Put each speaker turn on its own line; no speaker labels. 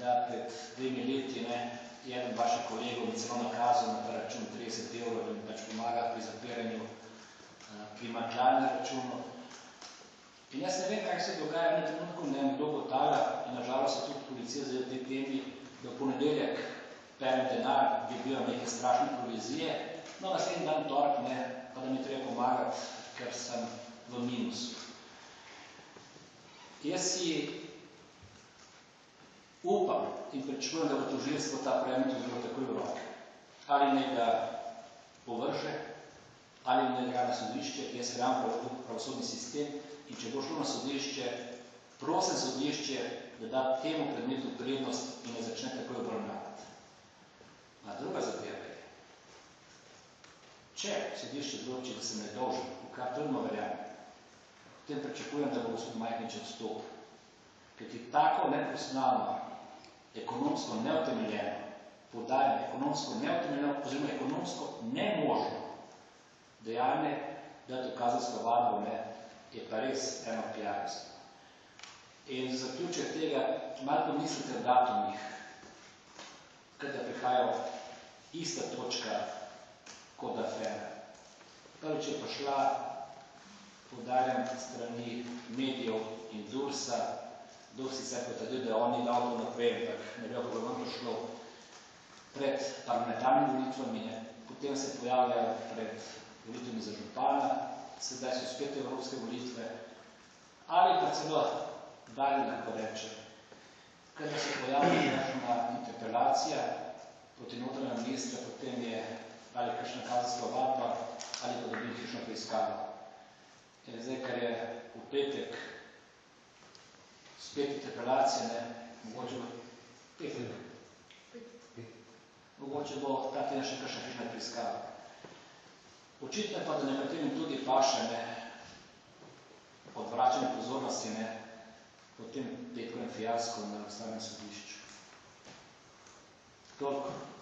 da pred 2 leti eden vaših kolegov mi celo nakazal na ta račun 30 evrov in pač pomaga pri zapiranju primanjkljaja na računu. In jaz ne vem, kaj se dogaja, v enem trenutku nekdo ugotavlja, in nažalost se tudi policija zdaj v tej temi, da v ponedeljek perem denar, dobijo neke strašne provizije, no naslednji dan torek, pa da mi treba pomagati, ker sem v minusu. Jaz si upam in pričakujem, da bo tožilstvo ta predmet vzelo takoj v roke. Ali naj ga povrže, ali naj ga na sodišče, jaz verjamem pravosodni sistem, in če bo šlo na sodišče, prosim sodišče, da da temu predmetu prednost in ne začne takoj obravnavati. A druga zadeva je, če sodišče odloči, da sem nedolžen, v kar trdno verjamem, potem pričakujem, da bo gospod Majhnič odstopil. Kajti tako neprofesionalno, ekonomsko neutemeljeno, poudarjam, ekonomsko neutemeljeno, oziroma ekonomsko nemožno dejanje, da je to kazensko vadbo, je pa res eno pijarstvo. In za zaključek tega, malo pomislite o datumih, kada prihajajo ista točka kot afera. Prvič je prišla, poudarjam, strani medijev in Dursa, kdo si se potrdil, da on ni dal to naprej, ampak ne bi kako šlo pred parlamentarnimi volitvami, potem se pojavljajo pred volitvami za župana, sedaj so spet evropske volitve, ali pa celo dalje lahko reče, kada se pojavlja kakšna interpelacija proti notranjega ministra, potem je ali kakšna kazenska ovadba, ali pa dobi kakšno preiskavo. Zdaj, kar je v petek spet interpelacija, mogoče bo ta teden še kakšna hišna preiskava. Očitno je pa, da nekaterim tudi paše odvračanje pozornosti po tem petkovem fiasku na ustavnem sodišču. Toliko.